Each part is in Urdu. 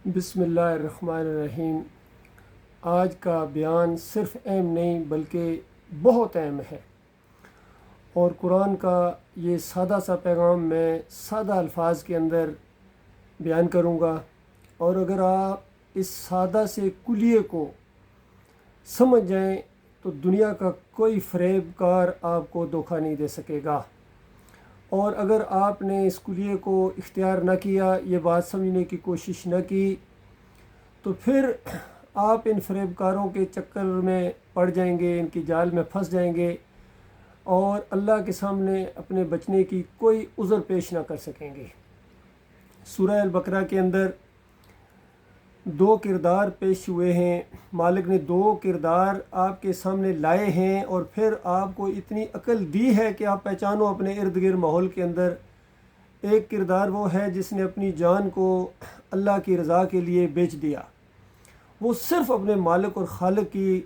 بسم اللہ الرحمن الرحیم۔ آج کا بیان صرف اہم نہیں بلکہ بہت اہم ہے، اور قرآن کا یہ سادہ سا پیغام میں سادہ الفاظ کے اندر بیان کروں گا، اور اگر آپ اس سادہ سے کلیے کو سمجھ جائیں تو دنیا کا کوئی فریب کار آپ کو دھوکہ نہیں دے سکے گا، اور اگر آپ نے اس کلیے کو اختیار نہ کیا، یہ بات سمجھنے کی کوشش نہ کی، تو پھر آپ ان فریب کاروں کے چکر میں پڑ جائیں گے، ان کی جال میں پھنس جائیں گے، اور اللہ کے سامنے اپنے بچنے کی کوئی عذر پیش نہ کر سکیں گے۔ سورہ البقرہ کے اندر دو کردار پیش ہوئے ہیں، مالک نے دو کردار آپ کے سامنے لائے ہیں، اور پھر آپ کو اتنی عقل دی ہے کہ آپ پہچانو اپنے ارد گرد ماحول کے اندر۔ ایک کردار وہ ہے جس نے اپنی جان کو اللہ کی رضا کے لیے بیچ دیا، وہ صرف اپنے مالک اور خالق کی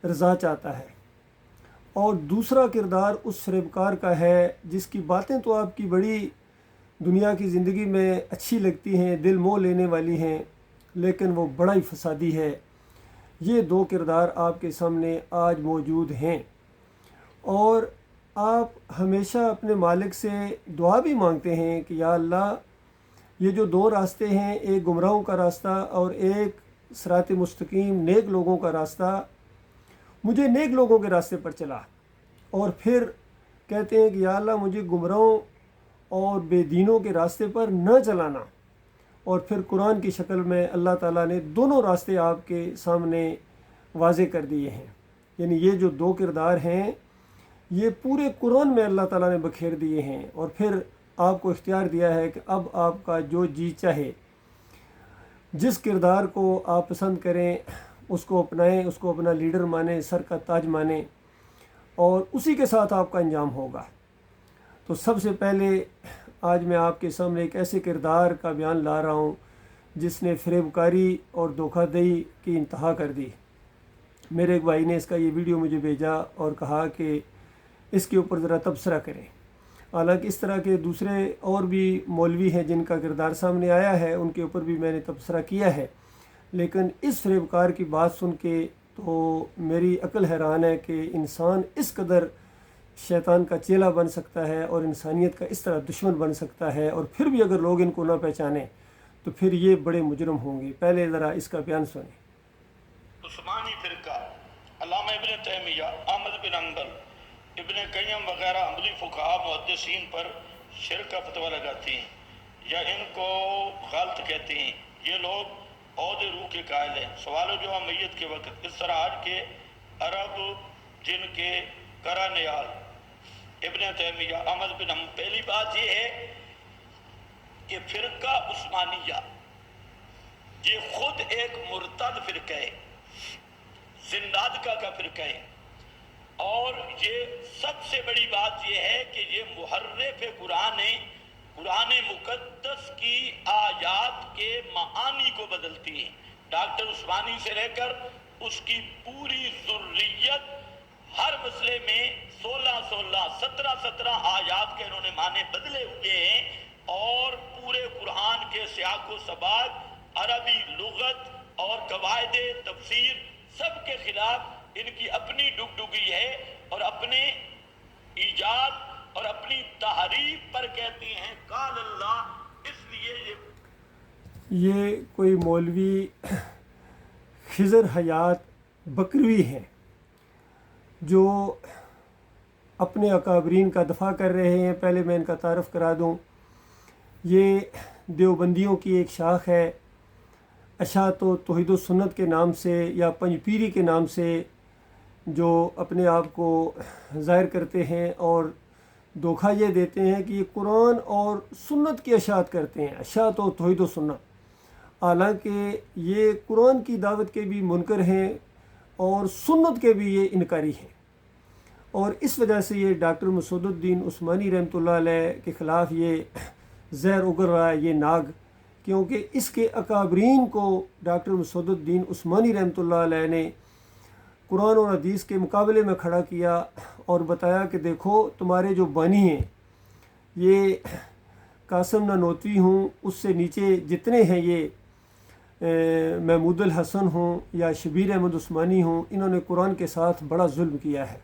رضا چاہتا ہے، اور دوسرا کردار اس فریبکار کا ہے جس کی باتیں تو آپ کی بڑی دنیا کی زندگی میں اچھی لگتی ہیں، دل موہ لینے والی ہیں، لیکن وہ بڑا ہی فسادی ہے۔ یہ دو کردار آپ کے سامنے آج موجود ہیں، اور آپ ہمیشہ اپنے مالک سے دعا بھی مانگتے ہیں کہ یا اللہ، یہ جو دو راستے ہیں، ایک گمراہوں کا راستہ اور ایک صراط مستقیم نیک لوگوں کا راستہ، مجھے نیک لوگوں کے راستے پر چلا۔ اور پھر کہتے ہیں کہ یا اللہ، مجھے گمراہوں اور بے دینوں کے راستے پر نہ چلانا، اور پھر قرآن کی شکل میں اللہ تعالیٰ نے دونوں راستے آپ کے سامنے واضح کر دیے ہیں۔ یعنی یہ جو دو کردار ہیں، یہ پورے قرآن میں اللہ تعالیٰ نے بکھیر دیے ہیں، اور پھر آپ کو اختیار دیا ہے کہ اب آپ کا جو جی چاہے، جس کردار کو آپ پسند کریں اس کو اپنائیں، اس کو اپنا لیڈر مانیں، سر کا تاج مانیں، اور اسی کے ساتھ آپ کا انجام ہوگا۔ تو سب سے پہلے آج میں آپ کے سامنے ایک ایسے کردار کا بیان لا رہا ہوں جس نے فریب کاری اور دھوکہ دہی کی انتہا کر دی۔ میرے ایک بھائی نے اس کا یہ ویڈیو مجھے بھیجا اور کہا کہ اس کے اوپر ذرا تبصرہ کریں۔ حالانکہ اس طرح کے دوسرے اور بھی مولوی ہیں جن کا کردار سامنے آیا ہے، ان کے اوپر بھی میں نے تبصرہ کیا ہے، لیکن اس فریب کار کی بات سن کے تو میری عقل حیران ہے کہ انسان اس قدر شیطان کا چیلا بن سکتا ہے اور انسانیت کا اس طرح دشمن بن سکتا ہے، اور پھر بھی اگر لوگ ان کو نہ پہچانیں تو پھر یہ بڑے مجرم ہوں گے۔ پہلے ذرا اس کا بیان سنیں۔ عثمانی فرقہ، علامہ ابن تیمیہ، احمد بن حنبل، ابن قیم وغیرہ عملی فقہا محدثین پر شرک کا فتویٰ لگاتے ہیں یا ان کو غلط کہتے ہیں۔ یہ لوگ عہد روح کے قائل ہیں۔ سوال و جواب میت کے وقت اس طرح آج کے عرب جن کے کرا نیال ابن تیمیہ، احمد بن حنبل، پہلی بات یہ ہے کہ فرقہ عثمانیہ یہ خود ایک مرتد فرقہ ہے، زندادکہ کا فرقہ ہے، اور یہ سب سے بڑی بات یہ ہے کہ یہ محرف قرآن ہے، قرآن مقدس کی آیات کے معانی کو بدلتی ہیں۔ ڈاکٹر عثمانی سے لے کر اس کی پوری ذریت ہر مسئلے میں 17 آیات کے انہوں نے معنی بدلے ہوئے ہیں، اور پورے قرآن کے سیاق و سباق، عربی لغت اور قواعد تفسیر سب کے خلاف ان کی اپنی ڈگڈگی ہے، اور اپنے ایجاد اور اپنی تحریف پر کہتے ہیں قال اللہ۔ اس لیے یہ کوئی مولوی خضر حیات بکروی ہیں جو اپنے اکابرین کا دفاع کر رہے ہیں۔ پہلے میں ان کا تعارف کرا دوں، یہ دیوبندیوں کی ایک شاخ ہے، اشاعت و توحید و سنت کے نام سے یا پنج پیری کے نام سے جو اپنے آپ کو ظاہر کرتے ہیں، اور دھوکہ یہ دیتے ہیں کہ یہ قرآن اور سنت کی اشاعت کرتے ہیں، اشاعت و توحید و سنت، حالانکہ یہ قرآن کی دعوت کے بھی منکر ہیں اور سنت کے بھی یہ انکاری ہیں۔ اور اس وجہ سے یہ ڈاکٹر مسعود الدین عثمانی رحمۃ اللہ علیہ کے خلاف یہ زہر اگل رہا ہے، یہ ناگ، کیونکہ اس کے اکابرین کو ڈاکٹر مسعود الدین عثمانی رحمۃ اللہ علیہ نے قرآن اور حدیث کے مقابلے میں کھڑا کیا اور بتایا کہ دیکھو تمہارے جو بانی ہیں، یہ قاسم نانوتوی ہوں، اس سے نیچے جتنے ہیں یہ محمود الحسن ہوں یا شبیر احمد عثمانی ہوں، انہوں نے قرآن کے ساتھ بڑا ظلم کیا ہے۔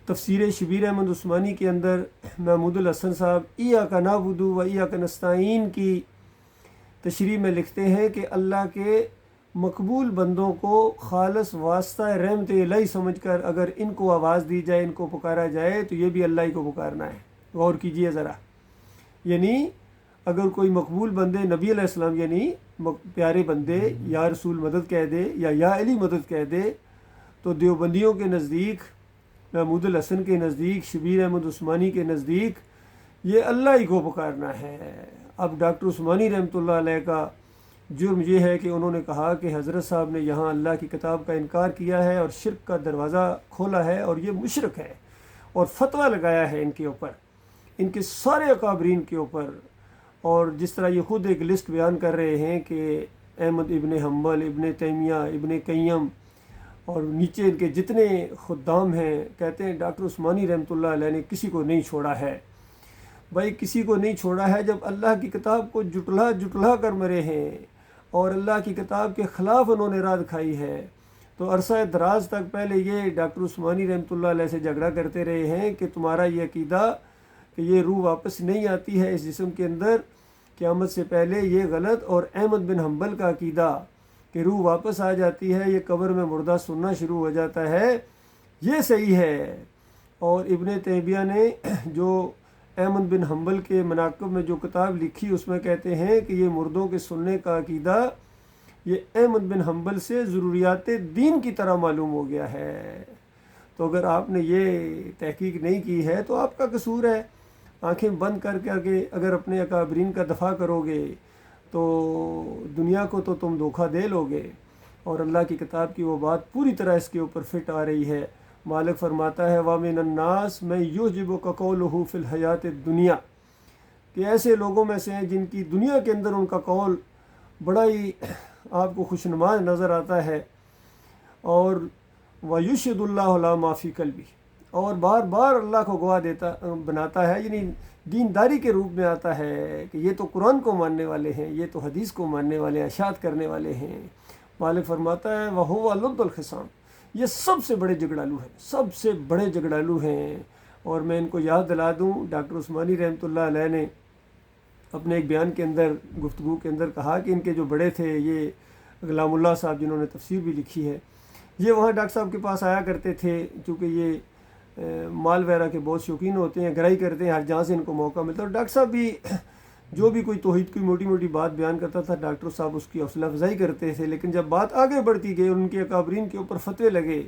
تفسیر شبیر احمد عثمانی کے اندر محمود الحسن صاحب ایاک نعبد و ایاک نستعین کی تشریح میں لکھتے ہیں کہ اللہ کے مقبول بندوں کو خالص واسطہ رحمت الہی سمجھ کر اگر ان کو آواز دی جائے، ان کو پکارا جائے تو یہ بھی اللہ ہی کو پکارنا ہے۔ غور کیجئے ذرا، یعنی اگر کوئی مقبول بندے نبی علیہ السلام یعنی پیارے بندے یا رسول مدد کہہ دے یا علی مدد کہہ دے، تو دیوبندیوں کے نزدیک، محمود الحسن کے نزدیک، شبیر احمد عثمانی کے نزدیک یہ اللہ ہی کو پکارنا ہے۔ اب ڈاکٹر عثمانی رحمۃ اللہ علیہ کا جرم یہ ہے کہ انہوں نے کہا کہ حضرت صاحب نے یہاں اللہ کی کتاب کا انکار کیا ہے اور شرک کا دروازہ کھولا ہے اور یہ مشرک ہے، اور فتویٰ لگایا ہے ان کے اوپر، ان کے سارے اکابرین کے اوپر۔ اور جس طرح یہ خود ایک لسٹ بیان کر رہے ہیں کہ احمد ابن حنبل، ابن تیمیہ، ابن قیم اور نیچے ان کے جتنے خدام ہیں، کہتے ہیں ڈاکٹر عثمانی رحمۃ اللہ علیہ نے کسی کو نہیں چھوڑا ہے۔ بھائی کسی کو نہیں چھوڑا ہے، جب اللہ کی کتاب کو جٹلا کر مرے ہیں اور اللہ کی کتاب کے خلاف انہوں نے راہ دکھائی ہے، تو عرصہ دراز تک پہلے یہ ڈاکٹر عثمانی رحمۃ اللہ علیہ سے جھگڑا کرتے رہے ہیں کہ تمہارا یہ عقیدہ کہ یہ روح واپس نہیں آتی ہے اس جسم کے اندر قیامت سے پہلے، یہ غلط، اور احمد بن حنبل کا عقیدہ کہ روح واپس آ جاتی ہے، یہ قبر میں مردہ سننا شروع ہو جاتا ہے، یہ صحیح ہے۔ اور ابن تیمیہ نے جو احمد بن حنبل کے مناقب میں جو کتاب لکھی اس میں کہتے ہیں کہ یہ مردوں کے سننے کا عقیدہ یہ احمد بن حنبل سے ضروریات دین کی طرح معلوم ہو گیا ہے۔ تو اگر آپ نے یہ تحقیق نہیں کی ہے تو آپ کا قصور ہے۔ آنکھیں بند کر کے اگر اپنے اکابرین کا دفاع کرو گے تو دنیا کو تو تم دھوکہ دے لو گے، اور اللہ کی کتاب کی وہ بات پوری طرح اس کے اوپر فٹ آ رہی ہے۔ مالک فرماتا ہے وَمِنَ النَّاسِ مَن يُعْجِبُكَ قَوْلُهُ فِي الْحَيَاةِ الدُّنْيَا، کہ ایسے لوگوں میں سے ہیں جن کی دنیا کے اندر ان کا قول بڑا ہی آپ کو خوشنما نظر آتا ہے، اور وَيُشْهِدُ اللَّهُ عَلَىٰ مَا فِي قَلْبِهِ، اور بار بار اللہ کو گواہ بناتا ہے، یعنی دینداری کے روپ میں آتا ہے کہ یہ تو قرآن کو ماننے والے ہیں، یہ تو حدیث کو ماننے والے ہیں، اشاعت کرنے والے ہیں۔ مالک فرماتا ہے وَهُوَ لُبُّ الْخِصَامِ، یہ سب سے بڑے جھگڑالو ہیں، سب سے بڑے جھگڑالو ہیں۔ اور میں ان کو یاد دلا دوں، ڈاکٹر عثمانی رحمۃ اللہ علیہ نے اپنے ایک بیان کے اندر، گفتگو کے اندر کہا کہ ان کے جو بڑے تھے یہ غلام اللہ صاحب جنہوں نے تفسیر بھی لکھی ہے، یہ وہاں ڈاکٹر صاحب کے پاس آیا کرتے تھے، چونکہ یہ مال وغیرہ کے بہت شوقین ہوتے ہیں، گرائی کرتے ہیں، ہر جہاں سے ان کو موقع ملتا ہے۔ اور ڈاکٹر صاحب بھی جو بھی کوئی توحید کی موٹی موٹی بات بیان کرتا تھا، ڈاکٹر صاحب اس کی حوصلہ افزائی کرتے تھے، لیکن جب بات آگے بڑھتی گئی، ان کے اکابرین کے اوپر فتوے لگے،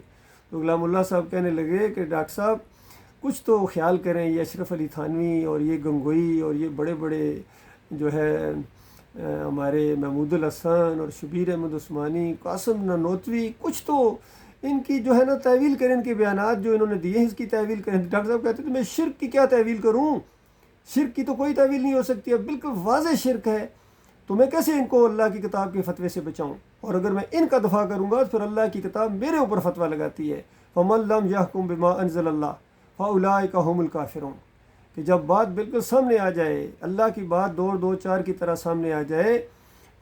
تو غلام اللہ صاحب کہنے لگے کہ ڈاکٹر صاحب کچھ تو خیال کریں، یہ اشرف علی تھانوی اور یہ گنگوئی اور یہ بڑے بڑے جو ہے ہمارے محمود الحسن اور شبیر احمد عثمانی، قاسم نانوتوی، کچھ تو ان کی جو ہے نا تعویل کریں، ان کے بیانات جو انہوں نے دیے ہیں اس کی تعویل کریں۔ ڈاکٹر صاحب کہتے ہیں میں شرک کی کیا تعویل کروں، شرک کی تو کوئی تعویل نہیں ہو سکتی، اب بالکل واضح شرک ہے، تو میں کیسے ان کو اللہ کی کتاب کے فتوے سے بچاؤں، اور اگر میں ان کا دفاع کروں گا تو پھر اللہ کی کتاب میرے اوپر فتویٰ لگاتی ہے، فَمَن لَّمْ يَحْكُم بِمَا أَنزَلَ اللَّهُ فَأُولَٰئِكَ هُمُ الْكَافِرُونَ، کہ جب بات بالکل سامنے آ جائے، اللہ کی بات دو چار کی طرح سامنے آ جائے،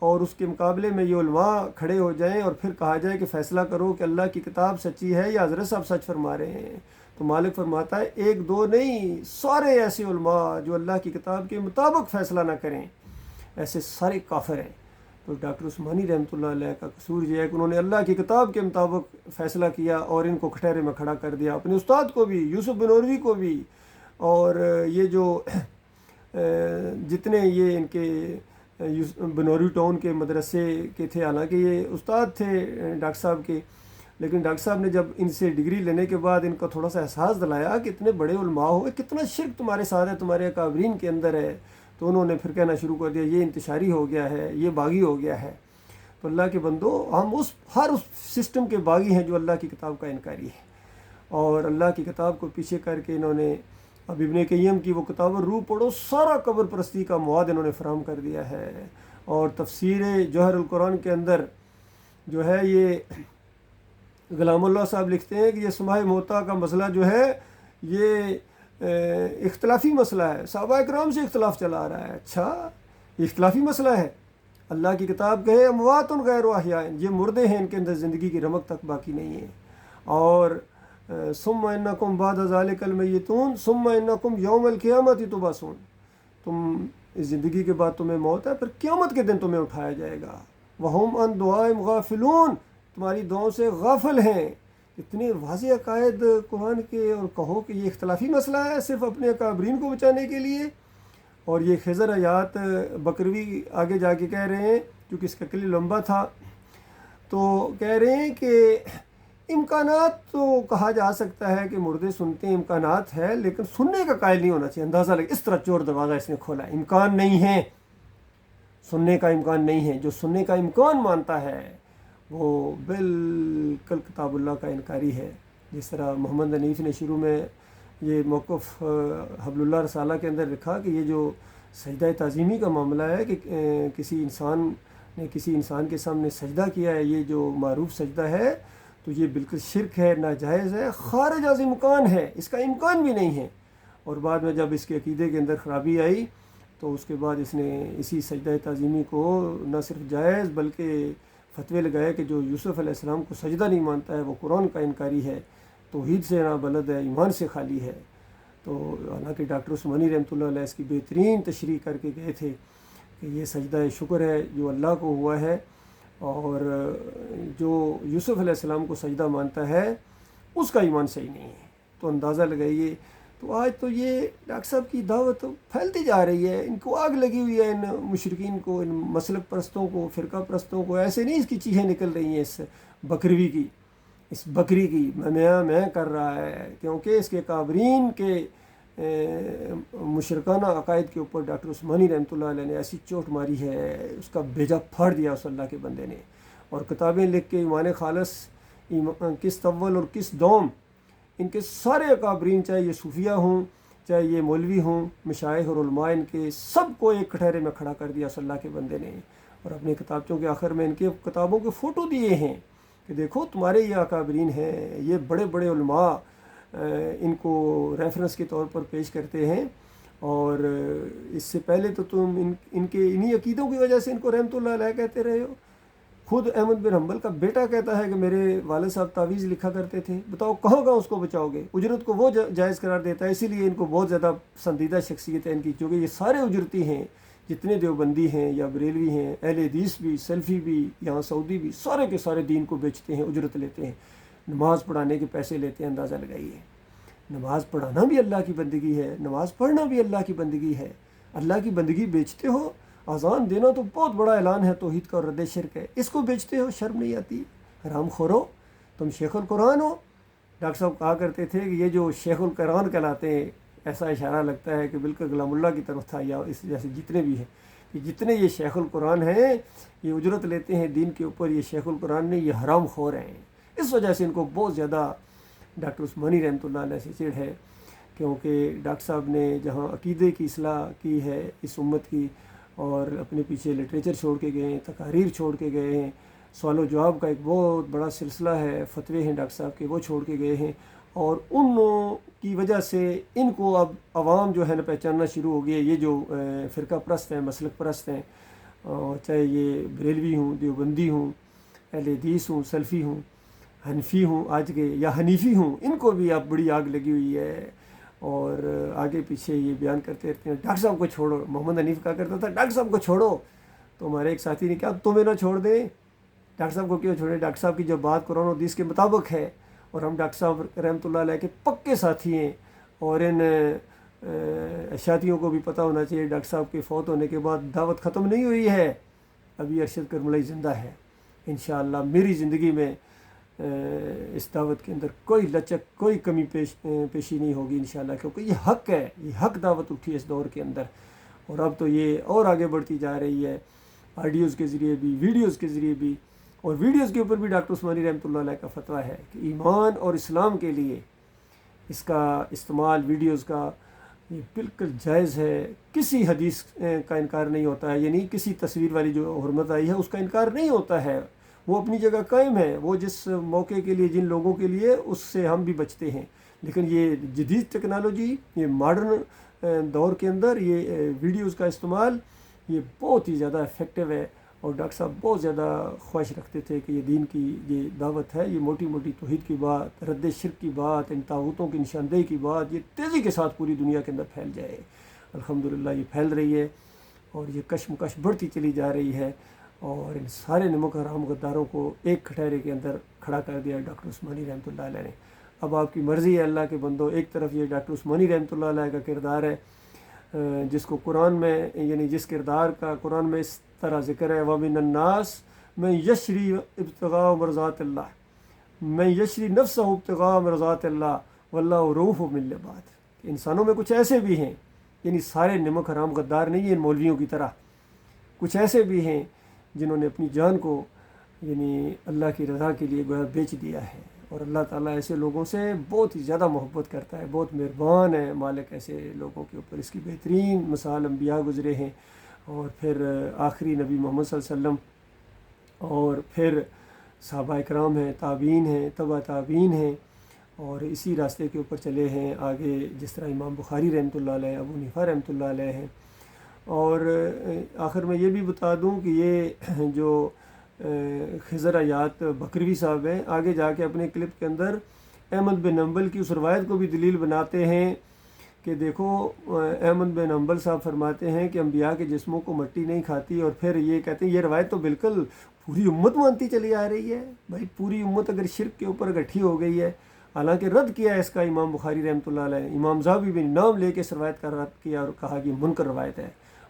اور اس کے مقابلے میں یہ علماء کھڑے ہو جائیں اور پھر کہا جائے کہ فیصلہ کرو کہ اللہ کی کتاب سچی ہے یا حضرت صاحب سچ فرما رہے ہیں، تو مالک فرماتا ہے ایک دو نہیں، سارے ایسے علماء جو اللہ کی کتاب کے مطابق فیصلہ نہ کریں، ایسے سارے کافر ہیں۔ تو ڈاکٹر عثمانی رحمۃ اللہ علیہ کا قصور یہ ہے کہ انہوں نے اللہ کی کتاب کے مطابق فیصلہ کیا اور ان کو کٹہرے میں کھڑا کر دیا، اپنے استاد کو بھی، یوسف بنوروی کو بھی، اور یہ جو جتنے یہ ان کے بنوری ٹاؤن کے مدرسے کے تھے، حالانکہ یہ استاد تھے ڈاکٹر صاحب کے، لیکن ڈاکٹر صاحب نے جب ان سے ڈگری لینے کے بعد ان کا تھوڑا سا احساس دلایا کہ اتنے بڑے علماء ہوئے، کتنا شرک تمہارے ساتھ ہے، تمہارے اکابرین کے اندر ہے، تو انہوں نے پھر کہنا شروع کر دیا یہ انتشاری ہو گیا ہے، یہ باغی ہو گیا ہے۔ تو اللہ کے بندو، ہم ہر اس سسٹم کے باغی ہیں جو اللہ کی کتاب کا انکاری ہے، اور اللہ کی کتاب کو پیچھے کر کے انہوں نے اب ابن قیم کی وہ کتاب روح پڑھو، سارا قبر پرستی کا مواد انہوں نے فراہم کر دیا ہے۔ اور تفسیر جوہر القرآن کے اندر جو ہے یہ غلام اللہ صاحب لکھتے ہیں کہ یہ سماع موتا کا مسئلہ جو ہے یہ اختلافی مسئلہ ہے، صحابہ اکرام سے اختلاف چلا آ رہا ہے۔ اچھا، یہ اختلافی مسئلہ ہے؟ اللہ کی کتاب کہے اموات غیر احیاء، یہ مردے ہیں، ان کے اندر زندگی کی رمق تک باقی نہیں ہے۔ اور ثم انکم بعد ذلک المیتون ثم انکم یوم القیامت تبعثون، تم اس زندگی کے بعد تمہیں موت ہے، پھر قیامت کے دن تمہیں اٹھایا جائے گا۔ وہم عن دعائہم غافلون، تمہاری دعاؤں سے غافل ہیں۔ اتنے واضح عقائد قرآن کے، اور کہو کہ یہ اختلافی مسئلہ ہے صرف اپنے اکابرین کو بچانے کے لیے۔ اور یہ خضر آیات بکروی آگے جا کے کہہ رہے ہیں، کیونکہ اس کا کلی لمبا تھا، تو کہہ رہے ہیں کہ امکانات تو کہا جا سکتا ہے کہ مردے سنتے ہیں، امکانات ہے، لیکن سننے کا قائل نہیں ہونا چاہیے۔ اندازہ لگے اس طرح چور دروازہ اس نے کھولا ہے، امکان نہیں ہے، سننے کا امکان نہیں ہے۔ جو سننے کا امکان مانتا ہے وہ بالکل کتاب اللہ کا انکاری ہے۔ جس طرح محمد حنیف نے شروع میں یہ موقف حبل اللہ رسالہ کے اندر لکھا کہ یہ جو سجدہ تعظیمی کا معاملہ ہے کہ کسی انسان نے کسی انسان کے سامنے سجدہ کیا ہے، یہ جو معروف سجدہ ہے تو یہ بالکل شرک ہے، ناجائز ہے، خارج از امکان ہے، اس کا امکان بھی نہیں ہے۔ اور بعد میں جب اس کے عقیدے کے اندر خرابی آئی تو اس کے بعد اس نے اسی سجدہ تعظیمی کو نہ صرف جائز بلکہ فتوے لگائے کہ جو یوسف علیہ السلام کو سجدہ نہیں مانتا ہے وہ قرآن کا انکاری ہے، توحید سے نہ بلد ہے، ایمان سے خالی ہے۔ تو حالانکہ ڈاکٹر عثمانی رحمۃ اللہ علیہ اس کی بہترین تشریح کر کے گئے تھے کہ یہ سجدہ شکر ہے جو اللہ کو ہوا ہے، اور جو یوسف علیہ السلام کو سجدہ مانتا ہے اس کا ایمان صحیح نہیں ہے۔ تو اندازہ لگائیے، تو آج تو یہ ڈاکٹر صاحب کی دعوت پھیلتی جا رہی ہے، ان کو آگ لگی ہوئی ہے، ان مشرکین کو، ان مسلک پرستوں کو، فرقہ پرستوں کو۔ ایسے نہیں اس کی چیخیں نکل رہی ہیں اس بکروی کی، اس بکری کی میں کر رہا ہے، کیونکہ اس کے کابرین کے مشرکانہ عقائد کے اوپر ڈاکٹر عثمانی رحمۃ اللہ علیہ نے ایسی چوٹ ماری ہے، اس کا بیجا پھاڑ دیا اس اللہ کے بندے نے۔ اور کتابیں لکھ کے ایمان خالص، قسط اول اور قسط دوم، ان کے سارے اکابرین، چاہے یہ صوفیہ ہوں، چاہے یہ مولوی ہوں، مشائخ اور علماء، ان کے سب کو ایک کٹہرے میں کھڑا کر دیا اس اللہ کے بندے نے۔ اور اپنے کتابچوں کے آخر میں ان کے کتابوں کے فوٹو دیے ہیں کہ دیکھو تمہارے یہ اکابرین ہیں، یہ بڑے بڑے علماء ان کو ریفرنس کے طور پر پیش کرتے ہیں، اور اس سے پہلے تو تم ان کے انہی عقیدوں کی وجہ سے ان کو رحمۃ اللہ علیہ کہتے رہے ہو۔ خود احمد بن حنبل کا بیٹا کہتا ہے کہ میرے والد صاحب تعویذ لکھا کرتے تھے، بتاؤ کہاں اس کو بچاؤ گے؟ اجرت کو وہ جائز قرار دیتا ہے، اسی لیے ان کو بہت زیادہ پسندیدہ شخصیت ہے ان کی، کیونکہ یہ سارے اجرتی ہیں، جتنے دیوبندی ہیں یا بریلوی ہیں، اہل حدیث بھی، سلفی بھی، یہاں سعودی بھی، سارے کے سارے دین کو بیچتے ہیں، اجرت لیتے ہیں، نماز پڑھانے کے پیسے لیتے ہیں۔ اندازہ لگائیے، نماز پڑھانا بھی اللہ کی بندگی ہے، نماز پڑھنا بھی اللہ کی بندگی ہے، اللہ کی بندگی بیچتے ہو۔ اذان دینا تو بہت بڑا اعلان ہے توحید کا اور رد شرک ہے، اس کو بیچتے ہو، شرم نہیں آتی؟ حرام خورو، تم شیخ القرآن ہو۔ ڈاکٹر صاحب کہا کرتے تھے کہ یہ جو شیخ القرآن کہلاتے ہیں، ایسا اشارہ لگتا ہے کہ بالکل غلام اللہ کی طرف تھا، یا اس جیسے جتنے بھی ہیں، کہ جتنے یہ شیخ القرآن ہیں، یہ اجرت لیتے ہیں دین کے اوپر، یہ شیخ القرآن نہیں، یہ حرام خور ہیں۔ اس وجہ سے ان کو بہت زیادہ ڈاکٹر عثمانی رحمۃ اللہ علیہ سے چڑ ہے، کیونکہ ڈاکٹر صاحب نے جہاں عقیدے کی اصلاح کی ہے اس امت کی، اور اپنے پیچھے لٹریچر چھوڑ کے گئے ہیں، تقاریر چھوڑ کے گئے ہیں، سوال و جواب کا ایک بہت بڑا سلسلہ ہے، فتوے ہیں ڈاکٹر صاحب کے، وہ چھوڑ کے گئے ہیں، اور ان کی وجہ سے ان کو اب عوام جو ہے نا پہچاننا شروع ہو گئی ہے۔ یہ جو فرقہ پرست ہیں، مسلک پرست ہیں، چاہے یہ بریلوی ہوں، دیوبندی ہوں، اہل حدیث ہوں، سلفی ہوں، حنفی ہوں آج کے، یا حنیفی ہوں، ان کو بھی اب بڑی آگ لگی ہوئی ہے، اور آگے پیچھے یہ بیان کرتے رہتے ہیں ڈاکٹر صاحب کو چھوڑو۔ محمد حنیف کہا کرتا تھا ڈاکٹر صاحب کو چھوڑو، تو ہمارے ایک ساتھی نے کہا تمہیں نہ چھوڑ دیں، ڈاکٹر صاحب کو کیوں چھوڑے؟ ڈاکٹر صاحب کی جو بات قرآن و حدیث کے مطابق ہے، اور ہم ڈاکٹر صاحب رحمۃ اللہ علیہ کے پکے ساتھی ہیں، اور ان اشاعتیوں کو بھی پتہ ہونا چاہیے ڈاکٹر صاحب کے فوت ہونے کے بعد دعوت ختم نہیں ہوئی ہے، ابھی ارشد کرملائی زندہ ہے۔ انشاءاللہ میری زندگی میں اس دعوت کے اندر کوئی لچک، کوئی کمی پیشی نہیں ہوگی انشاءاللہ، کیونکہ یہ حق ہے، یہ حق دعوت اٹھی ہے اس دور کے اندر، اور اب تو یہ اور آگے بڑھتی جا رہی ہے، آڈیوز کے ذریعے بھی، ویڈیوز کے ذریعے بھی، اور ویڈیوز کے اوپر بھی ڈاکٹر عثمانی رحمۃ اللہ علیہ کا فتویٰ ہے کہ ایمان اور اسلام کے لیے اس کا استعمال، ویڈیوز کا، یہ بالکل جائز ہے۔ کسی حدیث کا انکار نہیں ہوتا ہے، یعنی کسی تصویر والی جو حرمت آئی ہے اس کا انکار نہیں ہوتا ہے، وہ اپنی جگہ قائم ہے، وہ جس موقع کے لیے، جن لوگوں کے لیے، اس سے ہم بھی بچتے ہیں۔ لیکن یہ جدید ٹیکنالوجی، یہ ماڈرن دور کے اندر یہ ویڈیوز کا استعمال یہ بہت ہی زیادہ افیکٹو ہے، اور ڈاکٹر صاحب بہت زیادہ خواہش رکھتے تھے کہ یہ دین کی یہ دعوت ہے، یہ موٹی موٹی توحید کی بات، رد شرک کی بات، ان طاغوتوں کی نشاندہی کی بات یہ تیزی کے ساتھ پوری دنیا کے اندر پھیل جائے۔ الحمدللہ یہ پھیل رہی ہے اور یہ کشمکش بڑھتی چلی جا رہی ہے، اور ان سارے نمک حرام غداروں کو ایک کٹہرے کے اندر کھڑا کر دیا ڈاکٹر عثمانی رحمۃ اللہ علیہ نے۔ اب آپ کی مرضی ہے اللہ کے بندو، ایک طرف یہ ڈاکٹر عثمانی رحمۃ اللہ علیہ کا کردار ہے جس کو قرآن میں یعنی جس کردار کا قرآن میں اس طرح ذکر ہے، وَمِنَ النَّاسِ مَن یشری ابتغاء مرضات اللہ مَن یشری نفسہ ابتغاء مرضات اللہ واللہ رؤوف بالعباد۔ انسانوں میں کچھ ایسے بھی ہیں، یعنی سارے نمک حرام غدار نہیں ہیں ان مولویوں کی طرح، کچھ ایسے بھی ہیں جنہوں نے اپنی جان کو یعنی اللہ کی رضا کے لیے گویا بیچ دیا ہے، اور اللہ تعالیٰ ایسے لوگوں سے بہت ہی زیادہ محبت کرتا ہے، بہت مہربان ہے مالک ایسے لوگوں کے اوپر۔ اس کی بہترین مثال انبیاء گزرے ہیں، اور پھر آخری نبی محمد صلی اللہ علیہ وسلم، اور پھر صحابہ اکرام ہیں، تابعین ہیں، تبع تابعین ہیں، اور اسی راستے کے اوپر چلے ہیں آگے، جس طرح امام بخاری رحمۃ اللہ علیہ، ابو حنیفہ رحمۃ اللہ علیہ ہیں۔ اور آخر میں یہ بھی بتا دوں کہ یہ جو خضر حیات بکروی صاحب ہیں، آگے جا کے اپنے کلپ کے اندر احمد بن حنبل کی اس روایت کو بھی دلیل بناتے ہیں کہ دیکھو احمد بن حنبل صاحب فرماتے ہیں کہ انبیاء کے جسموں کو مٹی نہیں کھاتی، اور پھر یہ کہتے ہیں یہ روایت تو بالکل پوری امت مانتی چلی آ رہی ہے۔ بھائی پوری امت اگر شرک کے اوپر اکٹھی ہو گئی ہے، حالانکہ رد کیا ہے اس کا امام بخاری رحمۃ اللہ علیہ، امام زاوی بھی نام لے کے اس روایت کا رد کیا اور کہا کہ یہ منکر روایت ہے،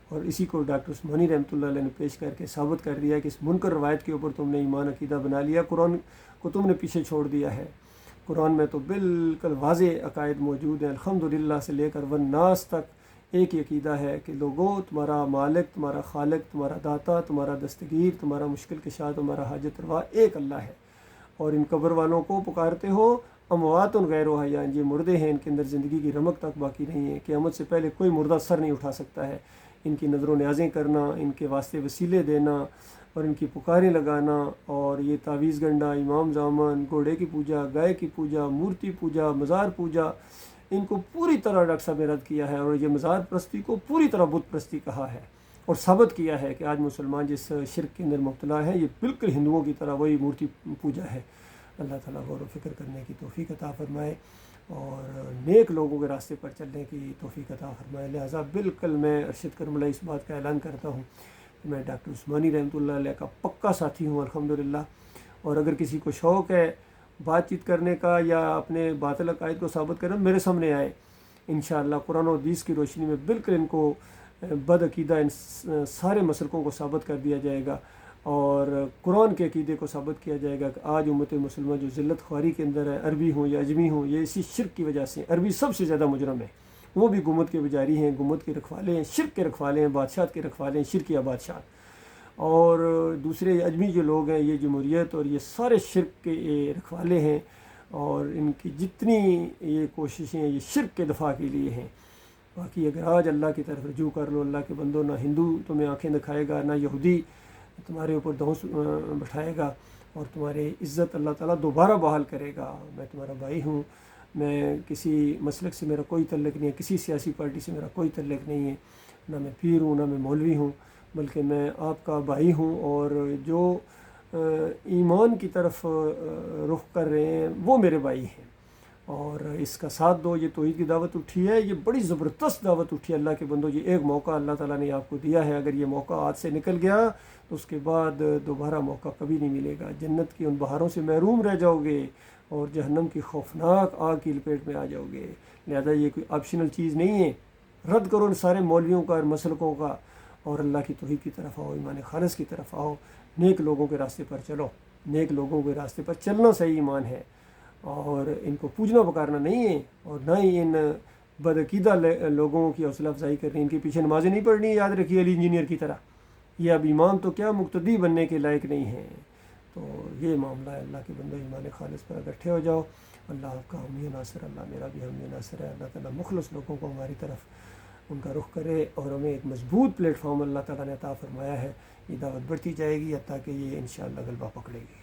اور اسی کو ڈاکٹر عثمانی رحمۃ اللہ علیہ نے پیش کر کے ثابت کر دیا کہ اس منکر روایت کے اوپر تم نے ایمان عقیدہ بنا لیا، قرآن کو تم نے پیچھے چھوڑ دیا ہے۔ قرآن میں تو بالکل واضح عقائد موجود ہیں، الحمدللہ سے لے کر والناس تک ایک ہی عقیدہ ہے کہ لوگوں تمہارا مالک، تمہارا خالق، تمہارا داتا، تمہارا دستگیر، تمہارا مشکل کشا، تمہارا حاجت روا ایک اللہ ہے، اور ان قبر والوں کو پکارتے ہو اموات غیر حیاء، یہ مردے ہیں، ان کے اندر زندگی کی رمق تک باقی نہیں ہے، قیامت سے پہلے کوئی مردہ سر نہیں اٹھا سکتا ہے۔ ان کی نظر و نیازیں کرنا، ان کے واسطے وسیلے دینا، اور ان کی پکاریں لگانا، اور یہ تعویذ گنڈا، امام زامن، گھوڑے کی پوجا، گائے کی پوجا، مورتی پوجا، مزار پوجا، ان کو پوری طرح ڈاکٹر صاحب نے رد کیا ہے، اور یہ مزار پرستی کو پوری طرح بت پرستی کہا ہے، اور ثابت کیا ہے کہ آج مسلمان جس شرک کے اندر مبتلا ہے یہ بالکل ہندوؤں کی طرح وہی مورتی پوجا ہے۔ اللہ تعالیٰ غور و فکر کرنے کی توفیق عطا فرمائے، اور نیک لوگوں کے راستے پر چلنے کی توفیق عطا فرمائے۔ لہٰذا بالکل میں ارشد کرم اللہ اس بات کا اعلان کرتا ہوں کہ میں ڈاکٹر عثمانی رحمۃ اللہ علیہ کا پکا ساتھی ہوں الحمدللہ، اور اگر کسی کو شوق ہے بات چیت کرنے کا یا اپنے باطل عقائد کو ثابت کرنا، میرے سامنے آئے، انشاءاللہ قرآن و حدیث کی روشنی میں بالکل ان کو بد عقیدہ ان سارے مسلکوں کو ثابت کر دیا جائے گا، اور قرآن کے عقیدے کو ثابت کیا جائے گا کہ آج امت مسلمہ جو ذلت خواری کے اندر ہے، عربی ہوں یا اجمی ہوں، یہ اسی شرک کی وجہ سے، عربی سب سے زیادہ مجرم ہے، وہ بھی گمت کے بجاری ہیں، گمت کے رکھوالے ہیں، شرک کے رکھوالے ہیں، بادشاہت کے رکھوالے ہیں، شرکیہ بادشاہت، اور دوسرے اجمی جو لوگ ہیں یہ جمہوریت اور یہ سارے شرک کے رکھوالے ہیں، اور ان کی جتنی یہ کوششیں یہ شرک کے دفاع کے لیے ہیں۔ باقی اگر آج اللہ کی طرف رجوع کر لو، اللہ کے بندوں، نہ ہندو تمہیں آنکھیں دکھائے گا، نہ یہودی تمہارے اوپر دھونس بٹھائے گا، اور تمہاری عزت اللہ تعالیٰ دوبارہ بحال کرے گا۔ میں تمہارا بھائی ہوں، میں کسی مسلک سے میرا کوئی تعلق نہیں ہے، کسی سیاسی پارٹی سے میرا کوئی تعلق نہیں ہے، نہ میں پیر ہوں، نہ میں مولوی ہوں، بلکہ میں آپ کا بھائی ہوں، اور جو ایمان کی طرف رخ کر رہے ہیں وہ میرے بھائی ہیں، اور اس کا ساتھ دو۔ یہ توحید کی دعوت اٹھی ہے، یہ بڑی زبردست دعوت اٹھی ہے اللہ کے بندو، یہ ایک موقع اللہ تعالیٰ نے آپ کو دیا ہے، اگر یہ موقع ہاتھ سے نکل گیا تو اس کے بعد دوبارہ موقع کبھی نہیں ملے گا، جنت کی ان بہاروں سے محروم رہ جاؤ گے، اور جہنم کی خوفناک آگ کی لپیٹ میں آ جاؤ گے۔ لہذا یہ کوئی آپشنل چیز نہیں ہے، رد کرو ان سارے مولویوں کا اور مسلکوں کا، اور اللہ کی توحید کی طرف آؤ، ایمان خالص کی طرف آؤ، نیک لوگوں کے راستے پر چلو۔ نیک لوگوں کے راستے پر چلنا صحیح ایمان ہے، اور ان کو پوجنا پکارنا نہیں ہے، اور نہ ہی ان بدعقیدہ لوگوں کی حوصلہ افزائی کرنی، ان کے پیچھے نمازیں نہیں پڑھنی، یاد رکھیے علی انجینئر کی طرح، یہ اب امام تو کیا مقتدی بننے کے لائق نہیں ہیں۔ تو یہ معاملہ ہے، اللہ کے بندے ایمان خالص پر اکٹھے ہو جاؤ، اللہ آپ کا حامی ناصر، اللہ میرا بھی حامی ناصر ہے، اللہ تعالیٰ مخلص لوگوں کو ہماری طرف ان کا رخ کرے، اور ہمیں ایک مضبوط پلیٹ فارم اللہ تعالیٰ نے عطا فرمایا ہے، یہ دعوت بڑھتی جائے گی حتیٰ کہ یہ انشاءاللہ غلبہ پکڑے گی۔